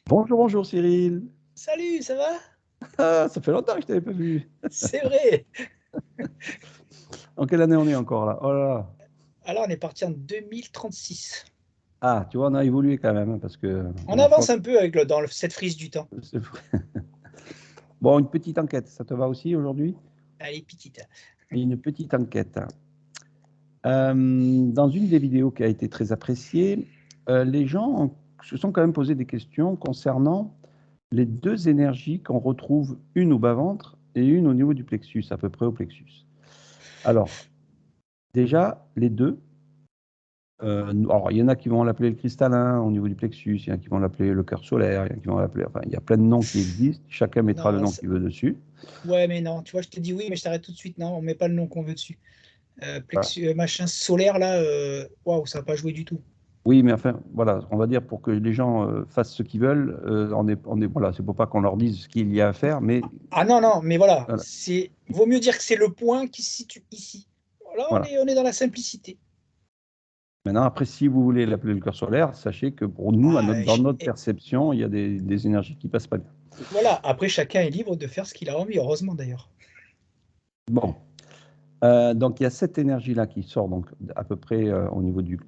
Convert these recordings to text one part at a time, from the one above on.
Bonjour, bonjour Cyril. Salut, ça va? Ah, ça fait longtemps que je t'avais pas vu. C'est vrai. En quelle année on est encore là? Oh là là. Alors, on est parti en 2036. Ah, tu vois, on a évolué quand même, hein, parce que la On dernière fois, avance un peu avec cette frise du temps. c'est- bon, une petite enquête, ça te va aussi aujourd'hui? Allez, petite. Une petite enquête. Dans une des vidéos qui a été très appréciée, les gens se sont quand même posé des questions concernant les deux énergies qu'on retrouve, une au bas-ventre et une au niveau du plexus, à peu près au plexus. Alors, déjà, les deux. Alors, il y en a qui vont l'appeler le cristallin au niveau du plexus, il y en a qui vont l'appeler le cœur solaire, il y en a qui vont l'appeler. Enfin, il y a plein de noms qui existent. Chacun mettra le Non, nom qu'il veut dessus. ouais, mais non. Tu vois, je te dis oui, mais je t'arrête tout de suite. Non, on met pas le nom qu'on veut dessus. Voilà. Machin solaire, là, waouh, ça n'a pas joué du tout. Oui, mais enfin, voilà, on va dire pour que les gens fassent ce qu'ils veulent. Voilà, c'est pour pas qu'on leur dise ce qu'il y a à faire, mais Ah non, non, mais voilà. voilà. Vaut mieux dire que c'est le point qui se situe ici. Là, Voilà. on est dans la simplicité. Maintenant, après, si vous voulez l'appeler le cœur solaire, sachez que pour nous, Ah, dans notre perception, il y a des énergies qui passent pas bien. voilà. Après, chacun est libre de faire ce qu'il a envie, heureusement d'ailleurs. Bon, donc il y a cette énergie-là qui sort donc à peu près au niveau du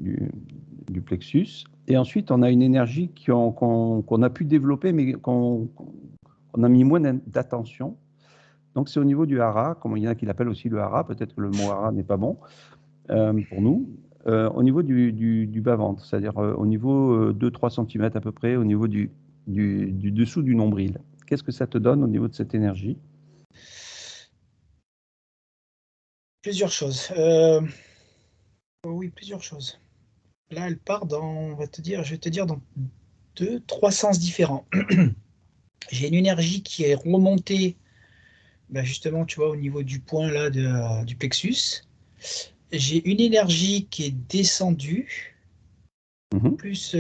plexus. Et ensuite, on a une énergie qu'on a pu développer, mais qu'on a mis moins d'attention. Donc c'est au niveau du hara, comme il y en a qui l'appellent aussi le hara, peut-être que le mot hara n'est pas bon pour nous, au niveau du bas-ventre, c'est-à-dire au niveau 2-3 cm à peu près, au niveau du dessous du nombril. Qu'est-ce que ça te donne au niveau de cette énergie? Plusieurs choses. Oui, plusieurs choses. Là, elle part je vais te dire, dans deux, trois sens différents. J'ai une énergie qui est remontée, ben justement, tu vois, au niveau du point là du plexus. J'ai une énergie qui est descendue, Mhm. plus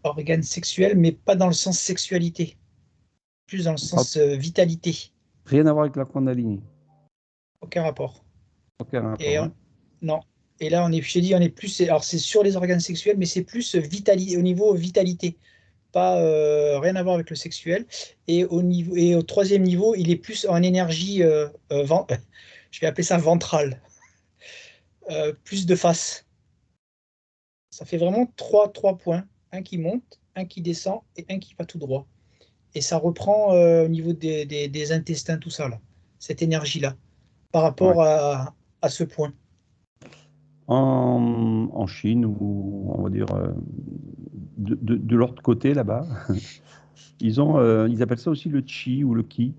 organe sexuel, mais pas dans le sens sexualité, plus dans le sens vitalité. Rien à voir avec la Kundalini. Aucun rapport. Aucun Et rapport, hein. non. Et là, je te dis, on est plus. Alors, c'est sur les organes sexuels, mais c'est plus au niveau vitalité. Pas rien à voir avec le sexuel. Et au troisième niveau, il est plus en énergie, je vais appeler ça ventrale, plus de face. Ça fait vraiment trois points, un qui monte, un qui descend et un qui va tout droit. Et ça reprend au niveau des intestins, tout ça là, cette énergie-là, par Ouais. rapport à ce point. En Chine, ou on va dire de l'autre côté là-bas, ils appellent ça aussi le chi ou le ki,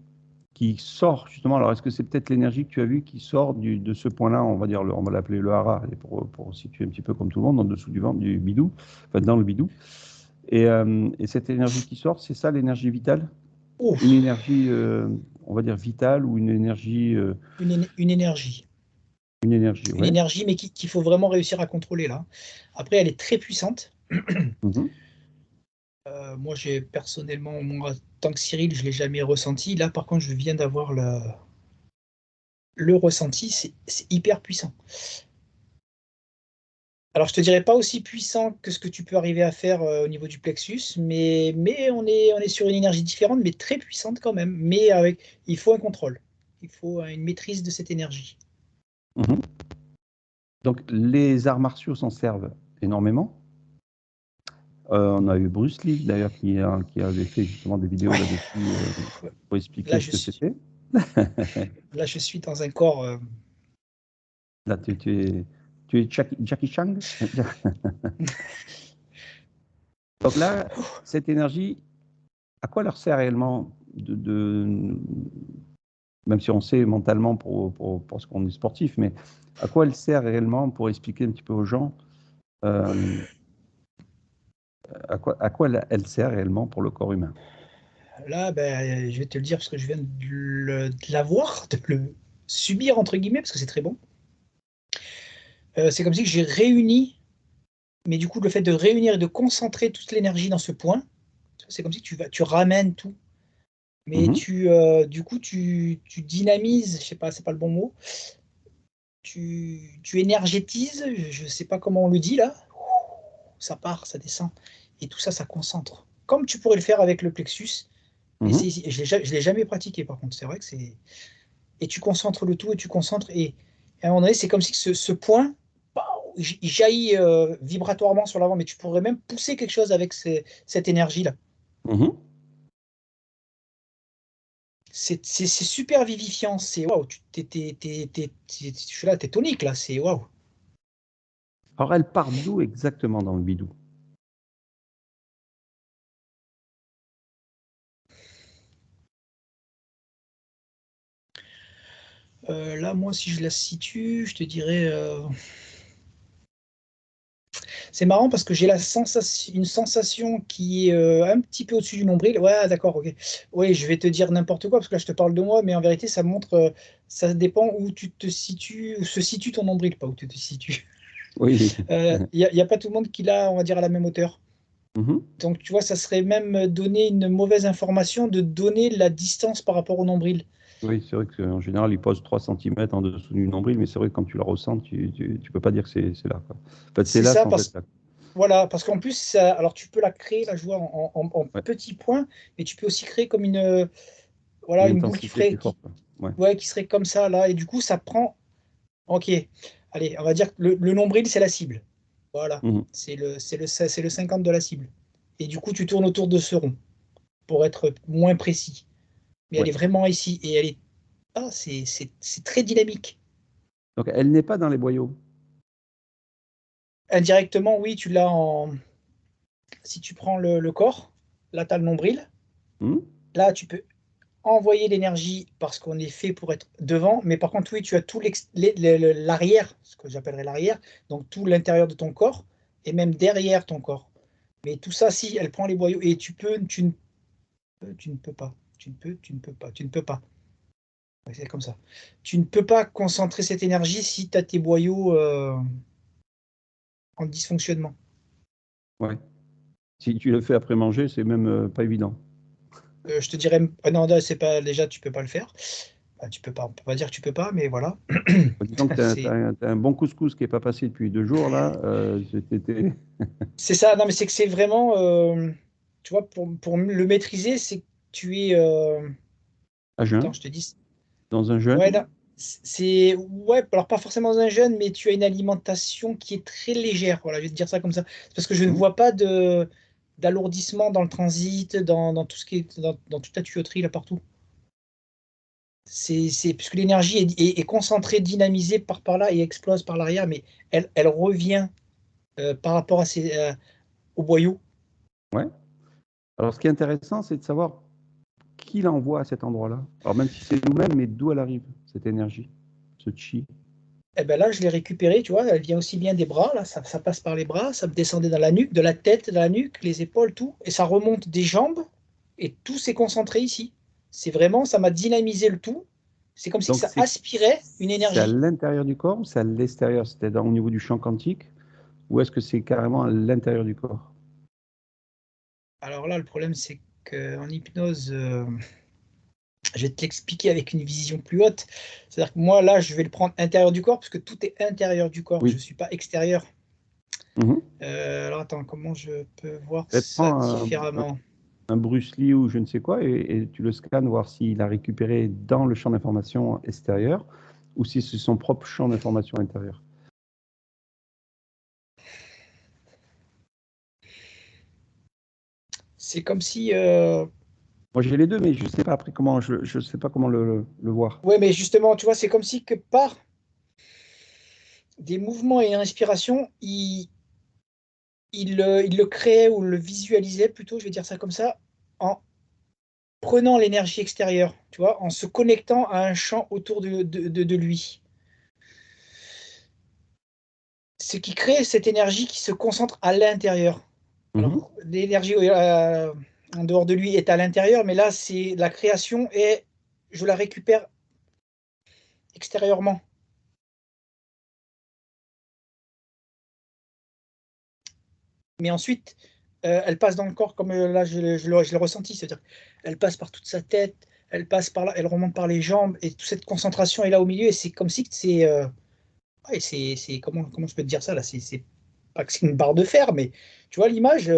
qui sort justement. Alors, est-ce que c'est peut-être l'énergie que tu as vue qui sort de ce point-là, on va dire, on va l'appeler le hara, et pour situer un petit peu comme tout le monde, en dessous du ventre, du bidou, enfin dans le bidou. Et cette énergie qui sort, c'est ça l'énergie vitale? Une Ouf, énergie, on va dire vitale, ou une énergie, une énergie. une énergie, Une ouais. énergie, mais qu'il faut vraiment réussir à contrôler là. Après, elle est très puissante. Mhm. Moi, j'ai personnellement, moi, tant que Cyril, je ne l'ai jamais ressenti. Là, par contre, je viens d'avoir le ressenti. C'est hyper puissant. Alors, je te dirais pas aussi puissant que ce que tu peux arriver à faire au niveau du plexus, mais on est sur une énergie différente, mais très puissante quand même. Il faut un contrôle. Il faut une maîtrise de cette énergie. Mhm. Donc, les arts martiaux s'en servent énormément. On a eu Bruce Lee, d'ailleurs, qui avait fait justement des vidéos Ouais. là-dessus pour expliquer Là, ce je que suis, c'était. là, je suis dans un corps. Là, tu es Jackie Chan. Donc là, cette énergie, à quoi leur sert réellement même si on sait mentalement parce qu'on est sportif, mais à quoi elle sert réellement pour expliquer un petit peu aux gens euh, à quoi elle sert réellement pour le corps humain? Là, ben, je vais te le dire parce que je viens de l'avoir, de le subir, entre guillemets, parce que c'est très bon. C'est comme si j'ai réuni, mais du coup, le fait de réunir et de concentrer toute l'énergie dans ce point, c'est comme si tu ramènes tout. Mais Mhm. du coup, tu dynamises, je sais pas, c'est pas le bon mot, tu énergétises, je sais pas comment on le dit là, ça part, ça descend. Et tout ça, ça concentre. comme tu pourrais le faire avec le plexus. Et Mhm. je l'ai jamais pratiqué, par contre. C'est vrai que c'est... Et tu concentres le tout, et tu concentres, et à un moment donné, c'est comme si ce point, bah, il jaillit vibratoirement sur l'avant, mais tu pourrais même pousser quelque chose avec cette énergie-là. Mhm. C'est super vivifiant, c'est waouh, je suis là, t'es tonique là, c'est waouh. Alors, elle part d'où exactement dans le bidou? Là, moi, si je la situe, je te dirais. C'est marrant parce que j'ai une sensation qui est un petit peu au-dessus du nombril. Ouais, d'accord, ok. Oui, je vais te dire n'importe quoi parce que là, je te parle de moi, mais en vérité, ça montre. Ça dépend où tu te situes, où se situe ton nombril, pas où tu te situes. Oui. Y a pas tout le monde qui l'a, on va dire, à la même hauteur. Mhm. Donc, tu vois, ça serait même donner une mauvaise information de donner la distance par rapport au nombril. Oui, c'est vrai qu'en général, il pose 3 centimètres en dessous du nombril, mais c'est vrai que quand tu la ressens, tu peux pas dire que c'est là, quoi. En fait, c'est C'est là ça, sans être là. voilà, parce qu'en plus, alors tu peux la créer, la joie en Ouais. petits points, mais tu peux aussi créer comme voilà, Une une boule qui intensité ferait, plus forte, quoi. Ouais. ouais, qui serait comme ça, là, et du coup, ça prend, ok, allez, on va dire que le nombril, c'est la cible. Voilà, Mhm. c'est le 50 de la cible. Et du coup, tu tournes autour de ce rond pour être moins précis. Mais elle Ouais. est vraiment ici, et elle est, ah, c'est très dynamique. Donc, elle n'est pas dans les boyaux. Indirectement, oui, tu l'as si tu prends le corps, là, tu as le nombril. Mhm. Là, tu peux envoyer l'énergie parce qu'on est fait pour être devant, mais par contre, oui, tu as tout l'arrière, ce que j'appellerais l'arrière, donc tout l'intérieur de ton corps et même derrière ton corps. Mais tout ça, si elle prend les boyaux et tu ne peux pas, tu ne peux pas, tu ne peux pas. Ouais, c'est comme ça. Tu ne peux pas concentrer cette énergie si tu as tes boyaux en dysfonctionnement. Ouais. Si tu le fais après manger, c'est même pas évident. Je te dirais, non, non, c'est pas déjà, tu peux pas le faire. Bah, tu peux pas, on peut pas dire que tu peux pas, mais voilà. Disons que tu as, C'est un bon couscous qui n'est pas passé depuis 2 jours, là. C'est ça, non, mais c'est que c'est vraiment, tu vois, pour le maîtriser, c'est que tu es, À attends, jeun, je te dis, dans un ouais, jeûne. non, ouais, alors pas forcément dans un jeûne, mais tu as une alimentation qui est très légère, voilà, je vais te dire ça comme ça, c'est parce que je ne Mhm. vois pas d'alourdissement dans le transit, dans tout ce qui est, dans toute la tuyauterie, là, partout. Puisque l'énergie est concentrée, dynamisée par là et explose par l'arrière, mais elle revient par rapport au boyau. Ouais. Alors, ce qui est intéressant, c'est de savoir qui l'envoie à cet endroit-là. Alors, même si c'est nous-mêmes, mais d'où elle arrive, cette énergie, ce chi. Eh ben là, je l'ai récupérée, tu vois, elle vient aussi bien des bras, là, ça passe par les bras, ça me descendait dans la nuque, de la tête, dans la nuque, les épaules, tout, et ça remonte des jambes, et tout s'est concentré ici. C'est vraiment, ça m'a dynamisé le tout. C'est comme si Donc, ça aspirait une c'est à énergie. l'intérieur du corps ou c'est à l'extérieur? C'est-à-dire au niveau du champ quantique? Ou est-ce que c'est carrément à l'intérieur du corps? Alors là, le problème, c'est qu'en hypnose, je vais te l'expliquer avec une vision plus haute. C'est-à-dire que moi, là, je vais le prendre intérieur du corps, parce que tout est intérieur du corps, je ne Oui. suis pas extérieur. Mhm. Alors attends, comment je peux voir Et ça prends différemment? un Bruce Lee ou je ne sais quoi et tu le scannes, voir s'il a récupéré dans le champ d'information extérieur ou si c'est son propre champ d'information intérieur. C'est comme si, Moi, j'ai les deux, mais je ne sais pas après comment, je sais pas comment le voir. ouais, mais justement, tu vois, c'est comme si que par des mouvements et une respiration, il le créait ou le visualisait plutôt, je vais dire ça comme ça, en prenant l'énergie extérieure, tu vois, en se connectant à un champ autour de lui. Ce qui crée cette énergie qui se concentre à l'intérieur. Mhm. Alors, l'énergie en dehors de lui est à l'intérieur, mais là, c'est la création et je la récupère extérieurement. Mais ensuite, elle passe dans le corps comme là, je l'ai ressenti. C'est-à-dire, elle passe par toute sa tête, elle passe par là, elle remonte par les jambes, et toute cette concentration est là au milieu. Et c'est comme si c'est. Ouais, comment je peux te dire ça là? C'est pas que c'est une barre de fer, mais tu vois l'image,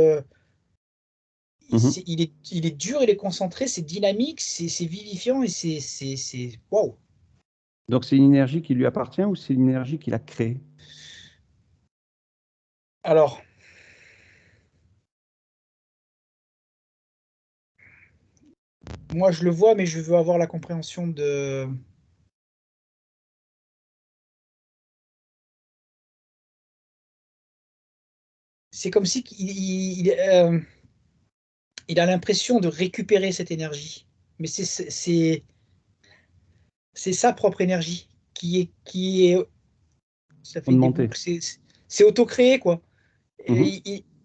Mhm. il est dur, il est concentré, c'est dynamique, c'est vivifiant et c'est waouh. Donc c'est une énergie qui lui appartient ou c'est une énergie qu'il a créée? Alors, moi je le vois, mais je veux avoir la compréhension de. C'est comme si il a l'impression de récupérer cette énergie, mais c'est sa propre énergie qui est. Ça fait des Augmentée. boucles, c'est auto-créé, quoi. Mhm.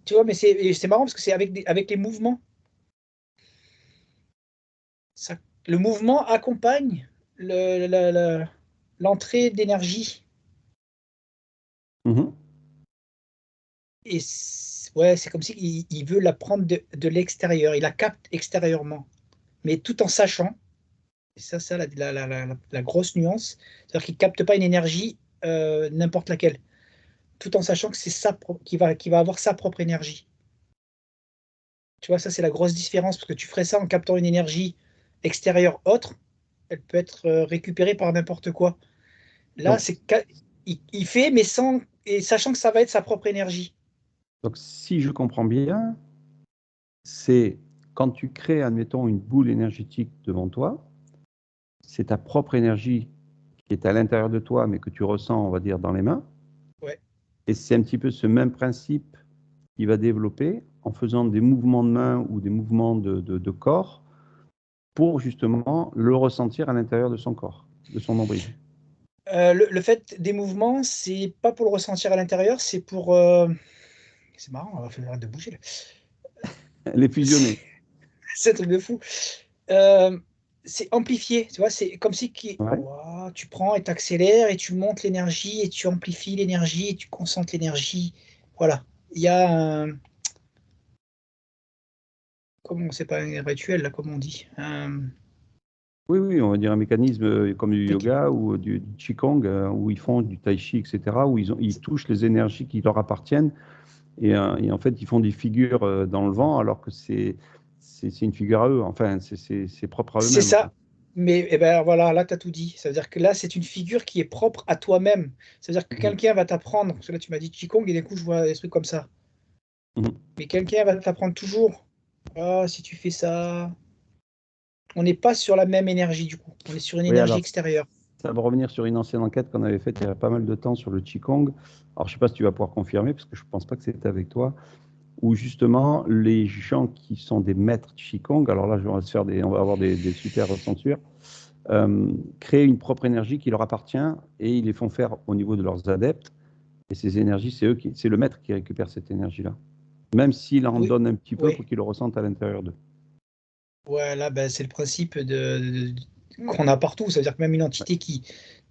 Tu vois, mais c'est marrant parce que c'est avec les mouvements. Ça, le mouvement accompagne l'entrée d'énergie. Mhm. Et ouais, c'est comme s'il il veut la prendre de l'extérieur. Il la capte extérieurement, mais tout en sachant, et ça la grosse nuance, c'est-à-dire qu'il capte pas une énergie n'importe laquelle, tout en sachant que c'est qu'il va avoir sa propre énergie. Tu vois, ça c'est la grosse différence, parce que tu ferais ça en captant une énergie extérieure autre, elle peut être récupérée par n'importe quoi. Là, Donc, il fait, mais sans, et sachant que ça va être sa propre énergie. donc, si je comprends bien, c'est quand tu crées, admettons, une boule énergétique devant toi, c'est ta propre énergie qui est à l'intérieur de toi, mais que tu ressens, on va dire, dans les mains. Ouais. Et c'est un petit peu ce même principe qu'il va développer en faisant des mouvements de main ou des mouvements de corps pour justement le ressentir à l'intérieur de son corps, de son nombril. Le fait des mouvements, c'est pas pour le ressentir à l'intérieur, c'est pour. C'est marrant, on va faire de bouger là. Les fusionner. C'est un truc de fou. Euh, c'est amplifié, tu vois, c'est comme si Ouais. ouah, tu prends et tu accélères et tu montes l'énergie et tu amplifies l'énergie et tu concentres l'énergie. Voilà. Il y a un. Comment, c'est pas un rituel là, comme on dit. Oui, oui, on va dire un mécanisme comme du Truc. yoga ou du Qigong, où ils font du tai chi, etc., où ils touchent les énergies qui leur appartiennent et en fait, ils font des figures dans le vent alors que c'est une figure à eux, enfin, c'est propre à C'est eux-mêmes, en fait. ça. Mais eh ben, voilà, là, tu as tout dit. C'est-à-dire que là, c'est une figure qui est propre à toi-même. C'est-à-dire que Mhm. quelqu'un va t'apprendre, parce que là, tu m'as dit Qigong, et d'un coup, je vois des trucs comme ça. Mhm. Mais quelqu'un va t'apprendre toujours. Ah, si tu fais ça. On n'est pas sur la même énergie, du coup. On est sur une Oui, énergie alors, extérieure. ça va revenir sur une ancienne enquête qu'on avait faite il y a pas mal de temps sur le Qigong. Alors, je ne sais pas si tu vas pouvoir confirmer, parce que je ne pense pas que c'était avec toi, où justement, les gens qui sont des maîtres Qigong, alors là, on va avoir des super censures, créent une propre énergie qui leur appartient et ils les font faire au niveau de leurs adeptes. Et ces énergies, c'est le maître qui récupère cette énergie-là. Même s'il en Oui, donne un petit peu oui. pour qu'ils le ressentent à l'intérieur d'eux. Ouais, là, ben, c'est le principe qu'on a partout. C'est-à-dire que même une entité qui,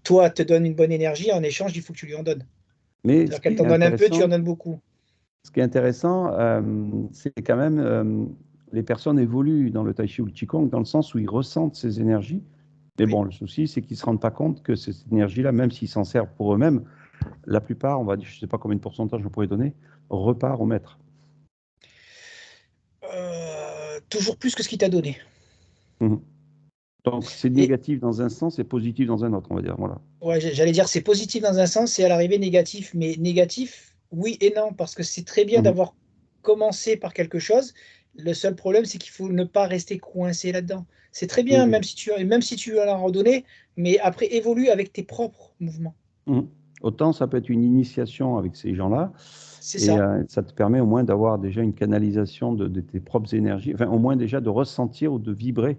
toi, te donne une bonne énergie, en échange, il faut que tu lui en donnes. Mais C'est-à-dire qu'elle t'en donne un peu, tu en donnes beaucoup. ce qui est intéressant, c'est quand même les personnes évoluent dans le tai chi ou le qigong dans le sens où ils ressentent ces énergies. Mais Oui. bon, le souci, c'est qu'ils ne se rendent pas compte que cette énergie-là, même s'ils s'en servent pour eux-mêmes, la plupart, on va dire, je ne sais pas combien de pourcentage je pourrais donner, repart au maître. Toujours plus que ce qu'il t'a donné. Mhm. Donc, c'est Et négatif dans un sens et positif dans un autre, on va dire. Voilà. ouais, j'allais dire c'est positif dans un sens et à l'arrivée négatif, mais négatif, oui et non, parce que c'est très bien Mhm. d'avoir commencé par quelque chose. Le seul problème, c'est qu'il faut ne pas rester coincé là-dedans. C'est très Oui, bien, oui. même si tu en as redonné, mais après évolue avec tes propres mouvements. Mhm. Autant ça peut être une initiation avec ces gens-là, C'est et ça. ça te permet au moins d'avoir déjà une canalisation de tes propres énergies, enfin au moins déjà de ressentir ou de vibrer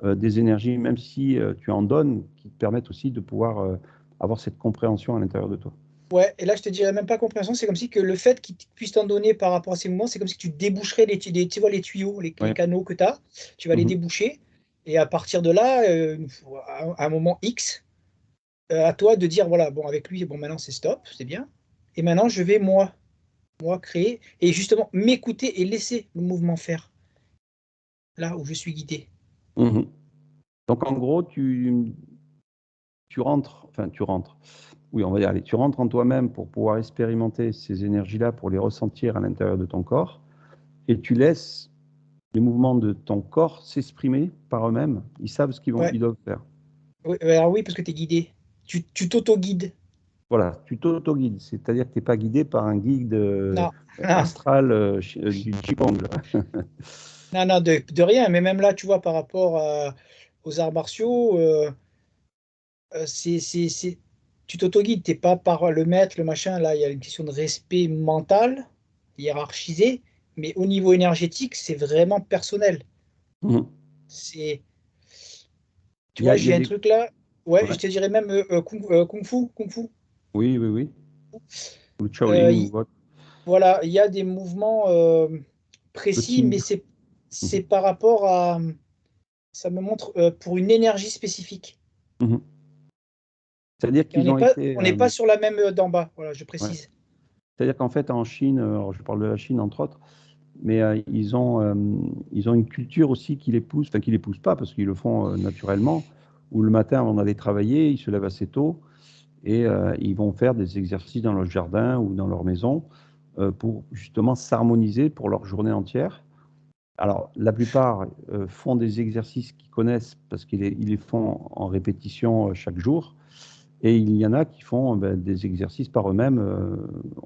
des énergies, même si tu en donnes, qui te permettent aussi de pouvoir avoir cette compréhension à l'intérieur de toi. Ouais, et là, je te dirais même pas compréhension, c'est comme si que le fait qu'il puisse t'en donner par rapport à ces mouvements, c'est comme si tu déboucherais tu vois, les tuyaux, les Oui. canaux que tu as, tu vas les Mhm. déboucher, et à partir de là, à un moment X, à toi de dire, voilà, bon, avec lui, bon, maintenant c'est stop, c'est bien, et maintenant je vais, moi, créer, et justement m'écouter et laisser le mouvement faire, là où je suis guidé. Mhm. Donc en gros, tu rentres, enfin tu rentres, oui, on va y aller, tu rentres en toi-même pour pouvoir expérimenter ces énergies-là, pour les ressentir à l'intérieur de ton corps, et tu laisses les mouvements de ton corps s'exprimer par eux-mêmes. Ils savent ce Ouais. ils doivent faire. Oui, alors oui, parce que tu es guidé. Tu t'auto-guides. Voilà, tu t'auto-guides, c'est-à-dire que tu n'es pas guidé par un guide Non, non, astral du Qigong. non, non, de rien. Mais même là, tu vois, par rapport aux arts martiaux, tu t'auto-guides. T'es pas par le maître, le machin. Là, il y a une question de respect mental, hiérarchisé. Mais au niveau énergétique, c'est vraiment personnel. Mhm. C'est, tu vois, Il y j'ai a un des... truc là. Ouais, je Ouais. te dirais même kung fu. Kung fu. Oui, oui, oui. Ou le Euh, Shaolin ou y- autre. voilà, il y a des mouvements Le précis, mais Ting. c'est Mhm. par rapport à. Ça me montre pour une énergie spécifique. Mhm. C'est-à-dire Et qu'ils ont été... on n'est pas sur la même d'en bas. Voilà, je ouais. précise. C'est-à-dire qu'en fait, en Chine, alors je parle de la Chine entre autres, mais ils ont une culture aussi qui les pousse, enfin qui les pousse pas parce qu'ils le font naturellement, où le matin avant d'aller travailler, ils se lèvent assez tôt et ils vont faire des exercices dans leur jardin ou dans leur maison pour justement s'harmoniser pour leur journée entière. Alors, la plupart font des exercices qu'ils connaissent parce ils les font en répétition chaque jour. Et il y en a qui font des exercices par eux-mêmes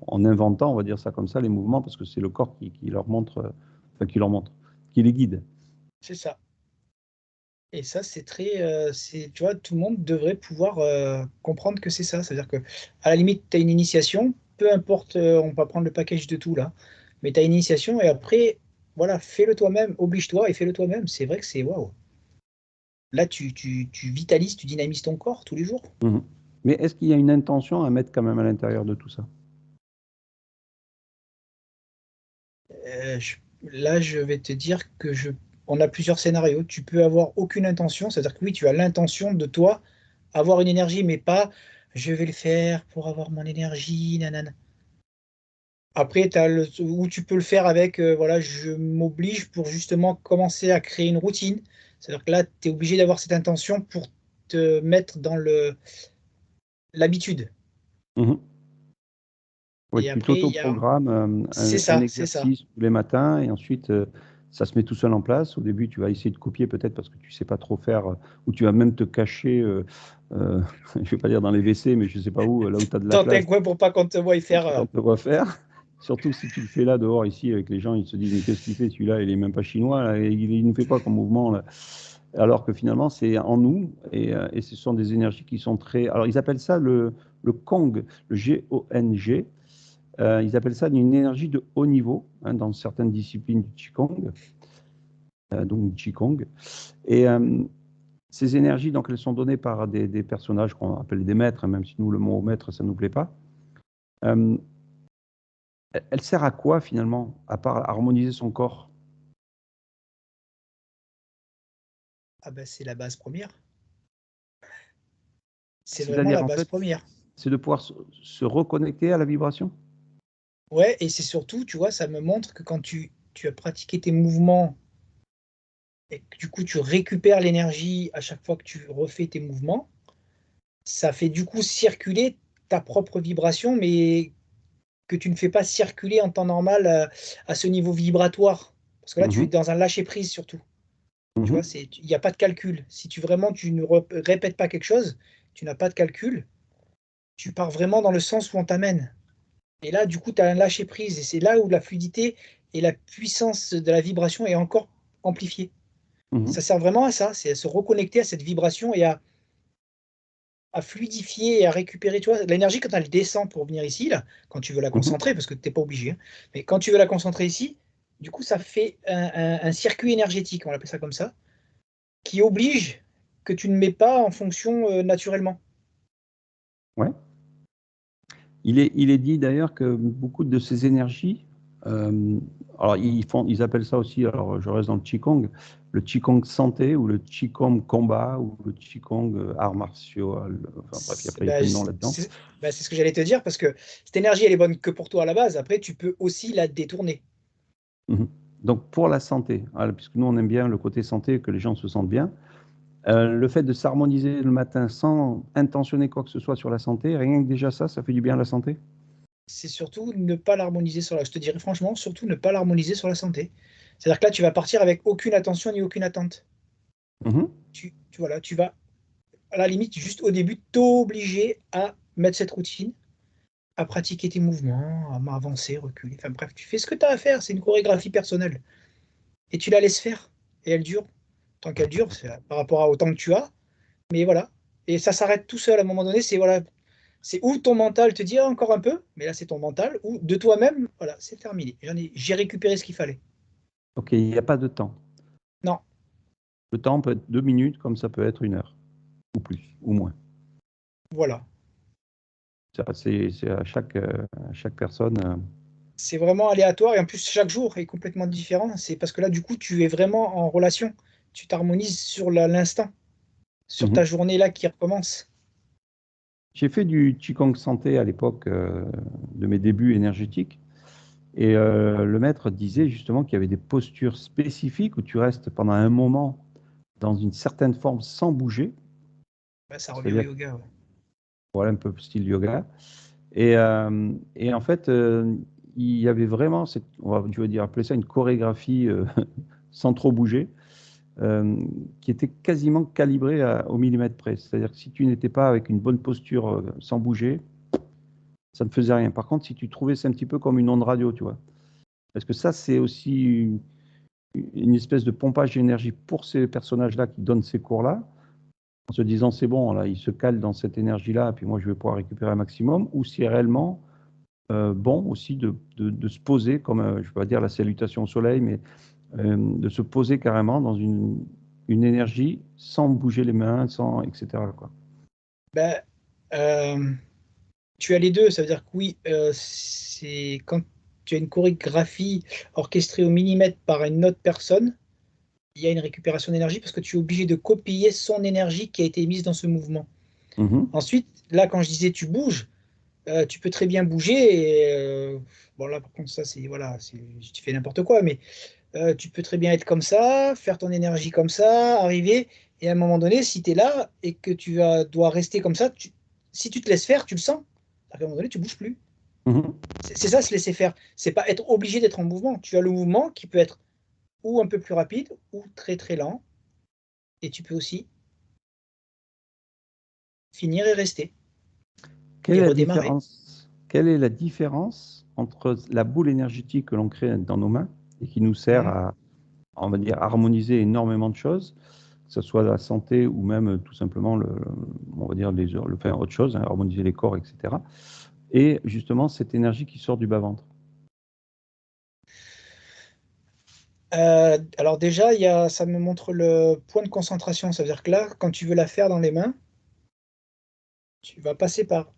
en inventant, on va dire ça comme ça, les mouvements parce que c'est le corps qui leur montre, qui les guide. C'est ça. Et ça, c'est très. Tu vois, tout le monde devrait pouvoir comprendre que c'est ça. C'est-à-dire que, à la limite, tu as une initiation, peu importe, on va prendre le package de tout là, mais tu as une initiation et après, voilà, fais-le toi-même, oblige-toi et fais-le toi-même. C'est vrai que c'est waouh. Là, tu vitalises, tu dynamises ton corps tous les jours. Mhm. Mais est-ce qu'il y a une intention à mettre quand même à l'intérieur de tout ça? Là, je vais te dire que on a plusieurs scénarios. Tu peux avoir aucune intention, c'est-à-dire que oui, tu as l'intention de toi avoir une énergie, mais pas je vais le faire pour avoir mon énergie, nanana. Après, où tu peux le faire avec, voilà, je m'oblige pour justement commencer à créer une routine. C'est-à-dire que là, tu es obligé d'avoir cette intention pour te mettre dans l'habitude. Mhm. Oui, Et tu après, il y a. t'auto-programmes C'est un ça, c'est ça. exercice tous les matins et ensuite ça se met tout seul en place. Au début, tu vas essayer de copier peut-être parce que tu sais pas trop faire ou tu vas même te cacher, je vais pas dire dans les WC, mais je sais pas où, là où tu as de la Dans tes place, coins pour pas qu'on te voie pour faire. pas qu'on te voit faire. Surtout si tu le fais là dehors ici avec les gens, ils se disent mais qu'est-ce qu'il fait celui-là, il est même pas chinois, là, il nous fait quoi comme mouvement là? Alors que finalement c'est en nous et ce sont des énergies qui sont très. Alors ils appellent ça le Kong, le G-O-N-G. Ils appellent ça une énergie de haut niveau hein, dans certaines disciplines du Qigong, donc du Qigong. Et ces énergies, donc, elles sont données par des personnages qu'on appelle des maîtres, hein, même si nous, le mot maître, ça ne nous plaît pas. Euh, elle sert à quoi finalement, à part harmoniser son corps? Ah ben, c'est la base première. C'est vraiment C'est-à-dire, la en base fait, première. c'est de pouvoir se reconnecter à la vibration? Ouais, et c'est surtout, tu vois, ça me montre que quand tu as pratiqué tes mouvements et que du coup tu récupères l'énergie à chaque fois que tu refais tes mouvements, ça fait du coup circuler ta propre vibration, mais que tu ne fais pas circuler en temps normal à ce niveau vibratoire. Parce que là, tu es Mhm, dans un lâcher-prise surtout. Tu vois, mhm, il n'y a pas de calcul. Si tu ne répètes pas quelque chose, tu n'as pas de calcul, tu pars vraiment dans le sens où on t'amène. Et là, du coup, tu as un lâcher-prise. Et c'est là où la fluidité et la puissance de la vibration est encore amplifiée. mhm, Ça sert vraiment à ça, c'est à se reconnecter à cette vibration et à fluidifier et à récupérer. Tu vois, l'énergie, quand elle descend pour venir ici, là, quand tu veux la mhm. concentrer, parce que tu n'es pas obligé, hein, mais quand tu veux la concentrer ici, du coup, ça fait un circuit énergétique, on appelle ça comme ça, qui oblige que tu ne mets pas en fonction naturellement. Ouais. Il est dit d'ailleurs que beaucoup de ces énergies, euh, alors ils appellent ça aussi, alors je reste dans le Qigong, le Qigong santé ou le Qigong combat ou le Qigong arts martiaux, enfin bref, après il y a Ben, plein de noms là-dedans. c'est ce que j'allais te dire, parce que cette énergie, elle est bonne que pour toi à la base. Après, tu peux aussi la détourner. Mhm. Donc pour la santé, hein, puisque nous on aime bien le côté santé, que les gens se sentent bien, le fait de s'harmoniser le matin sans intentionner quoi que ce soit sur la santé, rien que déjà ça, ça fait du bien à la santé. c'est surtout ne pas l'harmoniser sur la... Je te dirais franchement, surtout ne pas l'harmoniser sur la santé. C'est-à-dire que là, tu vas partir avec aucune attention ni aucune attente. Mhm. Voilà, tu vas, à la limite, juste au début, t'obliger à mettre cette routine, à pratiquer tes mouvements, à avancer, reculer. Enfin bref, tu fais ce que tu as à faire. C'est une chorégraphie personnelle. Et tu la laisses faire. Et elle dure. Tant qu'elle dure, c'est par rapport au temps que tu as. Mais voilà. Et ça s'arrête tout seul à un moment donné. C'est voilà, c'est où ton mental te dit ah, encore un peu, mais là c'est ton mental, ou de toi-même, voilà, c'est terminé. J'ai récupéré ce qu'il fallait. Ok, il n'y a pas de temps. Non, Le temps peut être 2 minutes, comme ça peut être 1 heure, ou plus, ou moins. voilà. C'est à chaque personne. C'est vraiment aléatoire et en plus chaque jour est complètement différent. C'est parce que là du coup tu es vraiment en relation. Tu t'harmonises sur l'instant, sur Mhm. ta journée là qui recommence. J'ai fait du Qigong santé à l'époque de mes débuts énergétiques. Et le maître disait justement qu'il y avait des postures spécifiques où tu restes pendant un moment dans une certaine forme sans bouger. Ouais, ça revient au C'est-à-dire, yoga. Ouais. voilà, un peu style yoga. Et en fait, il y avait vraiment, je veux dire, appeler ça une chorégraphie sans trop bouger, euh, qui était quasiment calibrée au millimètre près. C'est-à-dire que si tu n'étais pas avec une bonne posture sans bouger, ça ne faisait rien. Par contre, si tu trouvais, c'est un petit peu comme une onde radio, tu vois. Parce que ça, c'est aussi une espèce de pompage d'énergie pour ces personnages-là qui donnent ces cours-là, en se disant c'est bon, là, ils se calent dans cette énergie-là, et puis moi, je vais pouvoir récupérer un maximum, ou si réellement bon aussi de se poser, comme je ne vais pas dire la salutation au soleil, mais de se poser carrément dans une énergie sans bouger les mains, sans, etc., quoi. Ben, euh, tu as les deux, ça veut dire que oui, c'est quand tu as une chorégraphie orchestrée au millimètre par une autre personne, il y a une récupération d'énergie parce que tu es obligé de copier son énergie qui a été mise dans ce mouvement. Mhm, Ensuite, là, quand je disais tu bouges, tu peux très bien bouger. Et, bon, là, par contre, ça, c'est voilà, tu fais n'importe quoi, mais tu peux très bien être comme ça, faire ton énergie comme ça, arriver. Et à un moment donné, si tu es là et que dois rester comme ça, si tu te laisses faire, tu le sens. À un moment donné, tu bouges plus. mhm. C'est ça, se laisser faire. C'est pas être obligé d'être en mouvement. Tu as le mouvement qui peut être ou un peu plus rapide ou très très lent. Et tu peux aussi finir et rester Quelle et est la redémarrer. différence, quelle est la différence entre la boule énergétique que l'on crée dans nos mains et qui nous sert Mhm. à, on va dire, harmoniser énormément de choses, que ce soit la santé ou même tout simplement, on va dire, faire autre chose, hein, harmoniser les corps, etc. Et justement, cette énergie qui sort du bas-ventre. Alors déjà, ça me montre le point de concentration. Ça veut dire que là, quand tu veux la faire dans les mains, tu vas passer par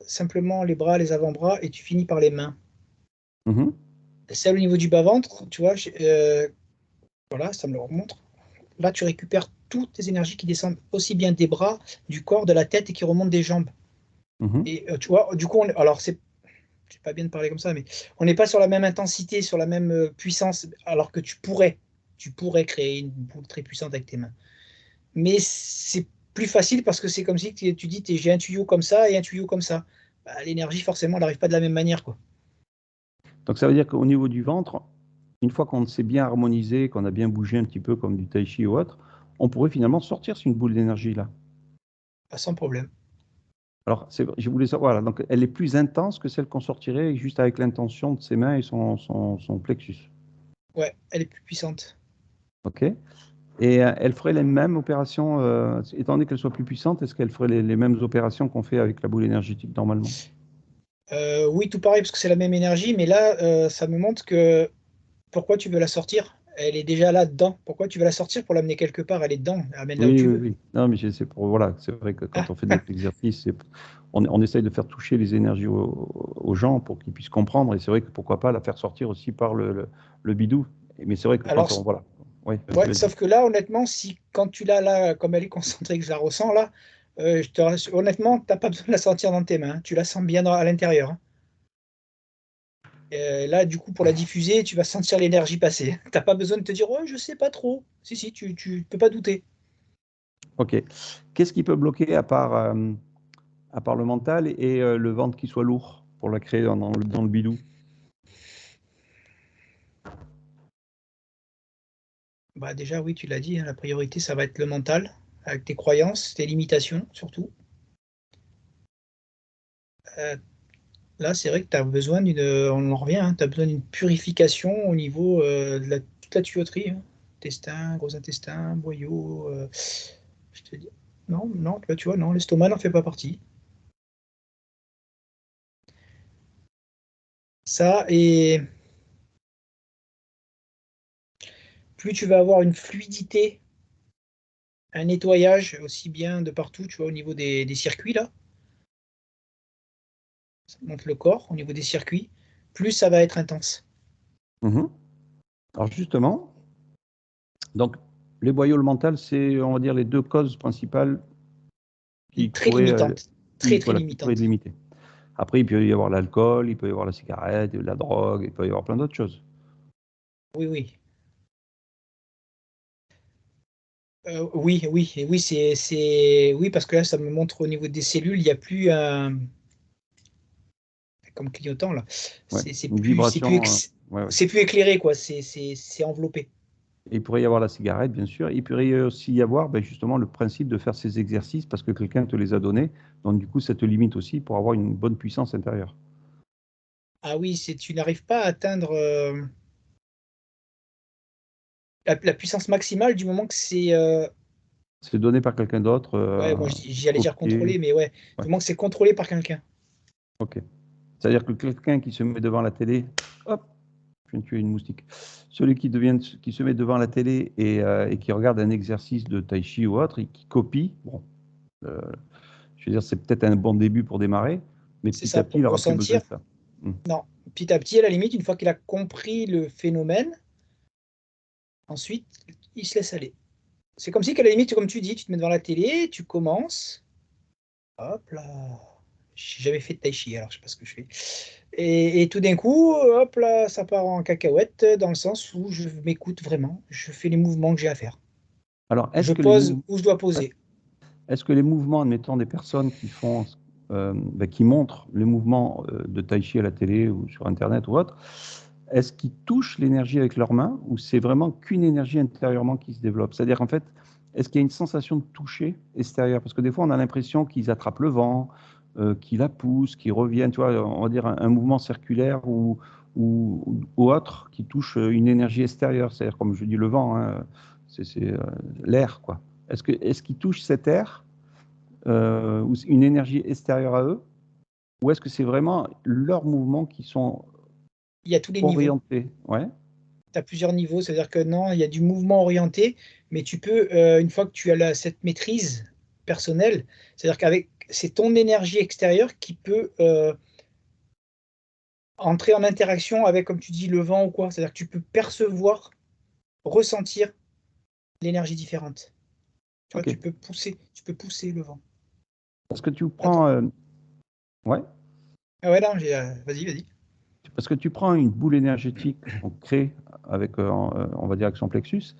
simplement les bras, les avant-bras, et tu finis par les mains. Mhm, Celle au niveau du bas-ventre, tu vois, voilà, ça me le remontre. Là, tu récupères toutes tes énergies qui descendent aussi bien des bras, du corps, de la tête et qui remontent des jambes. mhm, Et tu vois, du coup, alors c'est pas bien de parler comme ça, mais on n'est pas sur la même intensité, sur la même puissance, alors que tu pourrais créer une boule très puissante avec tes mains. Mais c'est plus facile parce que c'est comme si tu dis, j'ai un tuyau comme ça et un tuyau comme ça. Bah, l'énergie, forcément, elle n'arrive pas de la même manière, quoi. Donc ça veut dire qu'au niveau du ventre, une fois qu'on s'est bien harmonisé, qu'on a bien bougé un petit peu comme du tai chi ou autre, on pourrait finalement sortir sur une boule d'énergie là. Pas sans problème. Alors, je voulais savoir, voilà, donc elle est plus intense que celle qu'on sortirait juste avec l'intention de ses mains et son plexus. Ouais, elle est plus puissante. OK? Et elle ferait les mêmes opérations, étant donné qu'elle soit plus puissante, est-ce qu'elle ferait les mêmes opérations qu'on fait avec la boule énergétique normalement? Oui, tout pareil, parce que c'est la même énergie, mais là, ça me montre que pourquoi tu veux la sortir? Elle est déjà là-dedans. Pourquoi tu veux la sortir pour l'amener quelque part? Elle est dedans. Amène-la où Oui, tu oui, veux. oui. Non, mais c'est voilà, c'est vrai que quand Ah, on fait des exercices, on essaye de faire toucher les énergies aux gens pour qu'ils puissent comprendre. Et c'est vrai que pourquoi pas la faire sortir aussi par le bidou. Mais c'est vrai que alors, quand on, voilà. Oui, vas-y, ouais, vas-y. sauf que là, honnêtement, si quand tu l'as là, comme elle est concentrée, que je la ressens là, je te rassure, honnêtement, t'as pas besoin de la sentir dans tes mains. Hein. Tu la sens bien à l'intérieur. Hein. Là, du coup, pour la diffuser, tu vas sentir l'énergie passer. T'as pas besoin de te dire, ouais, je sais pas trop. Si, si, tu peux pas douter. OK. Qu'est-ce qui peut bloquer à part le mental et le ventre qui soit lourd? pour la créer dans le bidou? Bah déjà, oui, tu l'as dit, hein, la priorité, ça va être le mental, avec tes croyances, tes limitations surtout. Là, c'est vrai que tu as besoin on en revient, hein, tu as besoin d'une purification au niveau de toute la tuyauterie, hein. Intestin, gros intestin, boyau. Je te dis. Non, non, là, tu vois, non, l'estomac n'en fait pas partie. Ça, et plus tu vas avoir une fluidité, un nettoyage aussi bien de partout, tu vois, au niveau des circuits, là, ça monte le corps, au niveau des circuits, plus ça va être intense. Mhm. Alors justement, donc les boyaux, le mental, c'est, on va dire, les deux causes principales qui Très pourraient, limitante, très, très qui pourraient être limitante. limitées. Après, il peut y avoir l'alcool, il peut y avoir la cigarette, la drogue, il peut y avoir plein d'autres choses. Oui, oui. Oui, oui, et oui, oui, parce que là, ça me montre au niveau des cellules, il n'y a plus un, comme clignotant là, Ouais. c'est Une plus, c'est plus, vibration, ouais, ouais. c'est plus éclairé, quoi. C'est enveloppé. Et il pourrait y avoir la cigarette, bien sûr. Il pourrait aussi y avoir justement le principe de faire ces exercices parce que quelqu'un te les a donnés. Donc du coup, ça te limite aussi pour avoir une bonne puissance intérieure. Ah oui, tu n'arrives pas à atteindre la puissance maximale du moment que c'est, C'est donné par quelqu'un d'autre, ouais, moi j'y allais dire copié. contrôlé, mais ouais, Ouais, du moment que c'est contrôlé par quelqu'un. ok. C'est-à-dire que quelqu'un qui se met devant la télé, hop, je viens de tuer une moustique. Celui qui se met devant la télé et qui regarde un exercice de tai chi ou autre et qui copie, bon, euh, je veux dire, c'est peut-être un bon début pour démarrer, mais C'est petit à ça, petit, pour il n'aura plus besoin ressentir. de ça. Hmm. Non, petit à petit, à la limite, une fois qu'il a compris le phénomène, ensuite, il se laisse aller. C'est comme si qu'à la limite, comme tu dis, tu te mets devant la télé, tu commences. Hop là. J'ai jamais fait de tai chi, alors je sais pas ce que je fais. Et tout d'un coup, hop là, ça part en cacahuète dans le sens où je m'écoute vraiment. Je fais les mouvements que j'ai à faire. Alors, Je pose où je dois poser. est-ce que les mouvements, admettons, des personnes qui font, qui montrent les mouvements de tai chi à la télé ou sur Internet ou autre, est-ce qu'ils touchent l'énergie avec leurs mains ou c'est vraiment qu'une énergie intérieurement qui se développe? C'est-à-dire, en fait, est-ce qu'il y a une sensation de toucher extérieur? Parce que des fois, on a l'impression qu'ils attrapent le vent, qu'ils la poussent, qu'ils reviennent, tu vois, on va dire un mouvement circulaire ou autre qui touche une énergie extérieure. C'est-à-dire, comme je dis, le vent, hein, c'est l'air, quoi. Est-ce qu'ils touchent cet air ou une énergie extérieure à eux? Ou est-ce que c'est vraiment leurs mouvements qui sont Il y a tous les niveaux. orientés? Ouais. Tu as plusieurs niveaux. C'est-à-dire que non, il y a du mouvement orienté, mais tu peux, une fois que tu as cette maîtrise personnelle, c'est-à-dire c'est ton énergie extérieure qui peut entrer en interaction avec, comme tu dis, le vent ou quoi. C'est-à-dire que tu peux percevoir, ressentir l'énergie différente. Tu vois, Ok. tu peux pousser le vent. Parce que tu Attends. prends, ouais, Ah ouais, non, vas-y, vas-y. parce que tu prends une boule énergétique qu'on crée avec, on va dire, avec son plexus.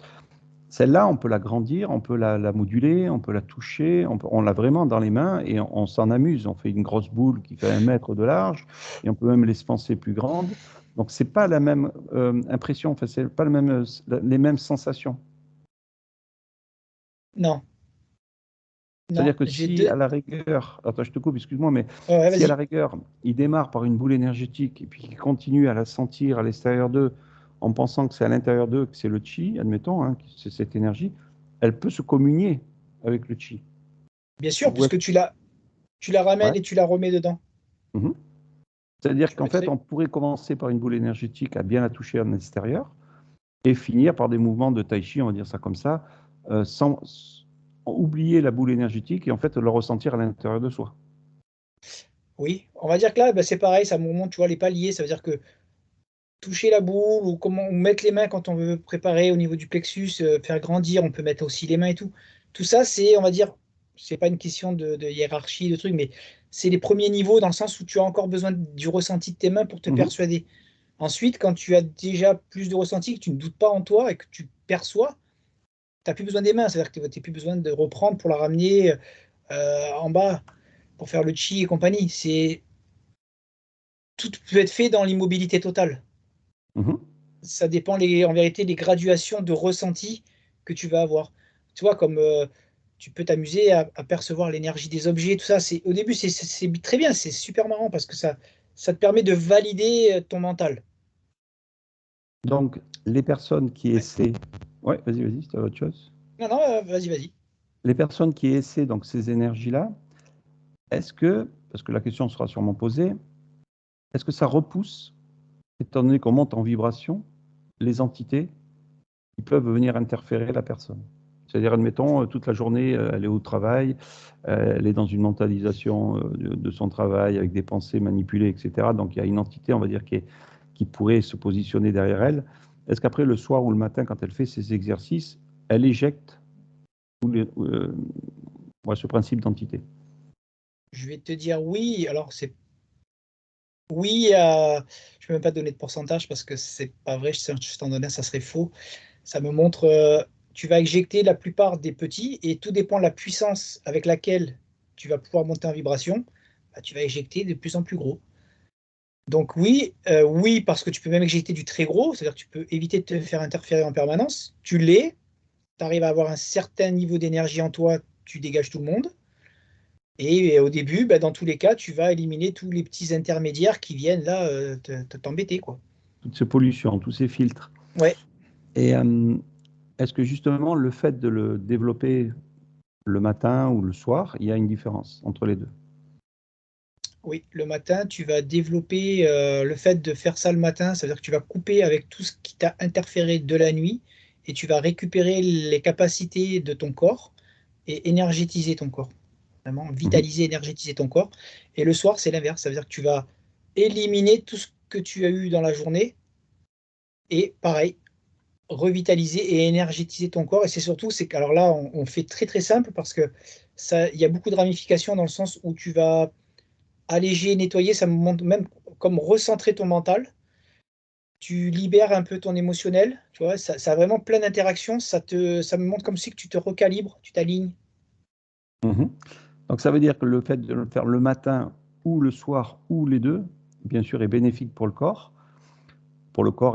Celle-là, on peut la grandir, on peut la moduler, on peut la toucher, on l'a vraiment dans les mains et on s'en amuse. On fait une grosse boule qui fait 1 mètre de large et on peut même l'espacer plus grande. Donc, c'est pas la même impression, enfin, c'est pas les mêmes sensations. Non, non, C'est-à-dire que j'ai si, deux. à la rigueur, attends, je te coupe, excuse-moi, mais Ouais, ouais, si à la vas-y. rigueur, il démarre par une boule énergétique et puis qu'il continue à la sentir à l'extérieur d'eux en pensant que c'est à l'intérieur d'eux, que c'est le chi, admettons, hein, que c'est cette énergie, elle peut se communier avec le chi. Bien sûr, Ou puisque est-ce- tu la ouais. ramènes et tu la remets dedans. Mhm. C'est-à-dire Tu qu'en peux fait, très. on pourrait commencer par une boule énergétique à bien la toucher en extérieur et finir par des mouvements de tai chi, on va dire ça comme ça, sans oublier la boule énergétique et en fait le ressentir à l'intérieur de soi. Oui, on va dire que là, bah, c'est pareil, ça me remonte, tu vois, les paliers. Ça veut dire que toucher la boule ou mettre les mains quand on veut préparer au niveau du plexus, faire grandir, on peut mettre aussi les mains et tout. Tout ça, c'est, on va dire, c'est pas une question de hiérarchie, de truc, mais c'est les premiers niveaux dans le sens où tu as encore besoin du ressenti de tes mains pour te Mhm. persuader. Ensuite, quand tu as déjà plus de ressenti, que tu ne doutes pas en toi et que tu perçois, tu n'as plus besoin des mains. C'est-à-dire que tu n'as plus besoin de reprendre pour la ramener en bas, pour faire le chi et compagnie. tout peut être fait dans l'immobilité totale. Mhm. Ça dépend, en vérité, des graduations de ressenti que tu vas avoir. Tu vois, comme tu peux t'amuser à percevoir l'énergie des objets, tout ça. Au début, c'est très bien, c'est super marrant parce que ça te permet de valider ton mental. Donc, les personnes qui Ouais. essaient... Ouais, vas-y, c'est autre chose. Non, non, vas-y, vas-y. Les personnes qui essaient donc ces énergies-là, est-ce que, parce que la question sera sûrement posée, est-ce que ça repousse, étant donné qu'on monte en vibration, les entités qui peuvent venir interférer la personne? C'est-à-dire, admettons, toute la journée, elle est au travail, elle est dans une mentalisation de son travail avec des pensées manipulées, etc. Donc, il y a une entité, on va dire, qui pourrait se positionner derrière elle. Est-ce qu'après, le soir ou le matin, quand elle fait ses exercices, elle éjecte ce principe d'entité? Je vais te dire oui. Alors, c'est oui, je ne peux même pas te donner de pourcentage parce que c'est pas vrai. Je t'en donnais, ça serait faux. Ça me montre, tu vas éjecter la plupart des petits et tout dépend de la puissance avec laquelle tu vas pouvoir monter en vibration. Bah, tu vas éjecter de plus en plus gros. Donc oui, oui, parce que tu peux même éjecter du très gros, c'est-à-dire que tu peux éviter de te faire interférer en permanence. Tu l'es, tu arrives à avoir un certain niveau d'énergie en toi, tu dégages tout le monde. Et au début, bah, dans tous les cas, tu vas éliminer tous les petits intermédiaires qui viennent là t'embêter, quoi. Toutes ces pollutions, tous ces filtres. Ouais, Et est-ce que justement, le fait de le développer le matin ou le soir, il y a une différence entre les deux? oui, le matin, tu vas développer le fait de faire ça le matin, ça veut dire que tu vas couper avec tout ce qui t'a interféré de la nuit et tu vas récupérer les capacités de ton corps et énergétiser ton corps. Vraiment Mhm. vitaliser, énergétiser ton corps. Et le soir, c'est l'inverse, ça veut dire que tu vas éliminer tout ce que tu as eu dans la journée et pareil, revitaliser et énergétiser ton corps. Et c'est surtout, c'est que, alors là, on fait très très simple parce que ça, il y a beaucoup de ramifications dans le sens où tu vas alléger, nettoyer, ça me montre même comme recentrer ton mental. Tu libères un peu ton émotionnel, tu vois, ça a vraiment plein d'interactions. Ça me montre comme si que tu te recalibres, tu t'alignes. Mhm. Donc ça veut dire que le fait de le faire le matin ou le soir ou les deux, bien sûr, est bénéfique pour le corps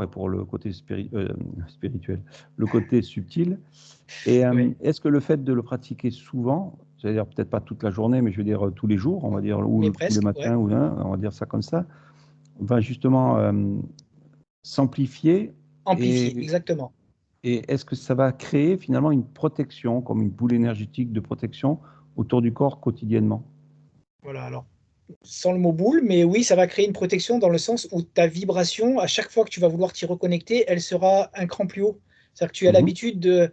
et pour le côté spirituel, le côté subtil. Et Ouais. est-ce que le fait de le pratiquer souvent, c'est-à-dire peut-être pas toute la journée, mais je veux dire tous les jours, on va dire, Mais ou tous les presque, ouais. matins, ou on va dire ça comme ça, va justement s'amplifier Amplifié, et, exactement. et est-ce que ça va créer finalement une protection, comme une boule énergétique de protection autour du corps quotidiennement? Voilà, alors, sans le mot boule, mais oui, ça va créer une protection dans le sens où ta vibration, à chaque fois que tu vas vouloir t'y reconnecter, elle sera un cran plus haut. C'est-à-dire que tu as Mhm, l'habitude de,